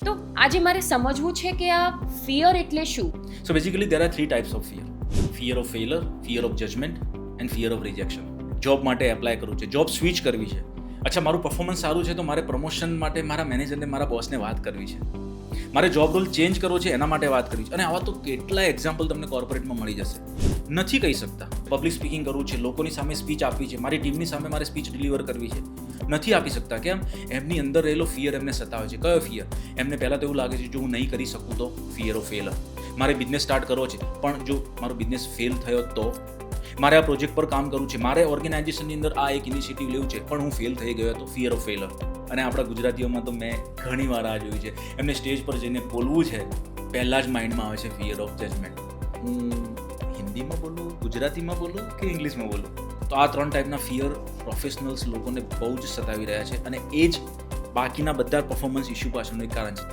તો આજે મારે સમજવું છે કે આ ફિયર એટલે શું. So basically there are three types of fear. Fear of failure, fear of judgment and fear of rejection. Job માટે એપ્લાય કરવું છે, જોબ સ્વિચ કરવી છે. અચ્છા, મારું પરફોર્મન્સ સારું છે તો મારે પ્રમોશન માટે મારા મેનેજરને, મારા બોસને વાત કરવી છે. મારે જોબ રોલ ચેન્જ કરવો છે, એના માટે વાત કરવી છે. અને આવા તો કેટલા એક્ઝામ્પલ તમને કોર્પોરેટમાં મળી જશે. નથી કહી શકતા. પબ્લિક સ્પીકિંગ કરવું છે, લોકોની સામે સ્પીચ આપવી છે, મારી ટીમની સામે મારે સ્પીચ ડિલિવર કરવી છે. નથી આપી શકતા. કેમ? એમની અંદર રહેલો ફિયર એમને સતાવે છે. કયો ફિયર? એમને પહેલાં તો એવું લાગે છે જો હું નહીં કરી શકું તો ફિયર ઓફ ફેલર. મારે બિઝનેસ સ્ટાર્ટ કરવો છે પણ જો મારો બિઝનેસ ફેલ થયો તો, મારે આ પ્રોજેક્ટ પર કામ કરવું છે, મારે ઓર્ગેનાઇઝેશનની અંદર આ એક ઇનિશિયેટિવ લેવું છે પણ હું ફેલ થઈ ગયો તો ફિયર ઓફ ફેલર. અને આપણા ગુજરાતીઓમાં તો મેં ઘણી વાર આ જોયું છે, એમને સ્ટેજ પર જઈને બોલવું છે, પહેલાં જ માઇન્ડમાં આવે છે ફિયર ઓફ જજમેન્ટ. હું હિન્દીમાં બોલું, ગુજરાતીમાં બોલું કે ઇંગ્લિશમાં બોલું? તો આ 3 ટાઈપના ફિયર પ્રોફેશનલ્સ લોકોને બહુ જ સતાવી રહ્યા છે અને એ જ બાકીના બધા પરફોર્મન્સ ઇસ્યુ પાછળનું એક કારણ છે.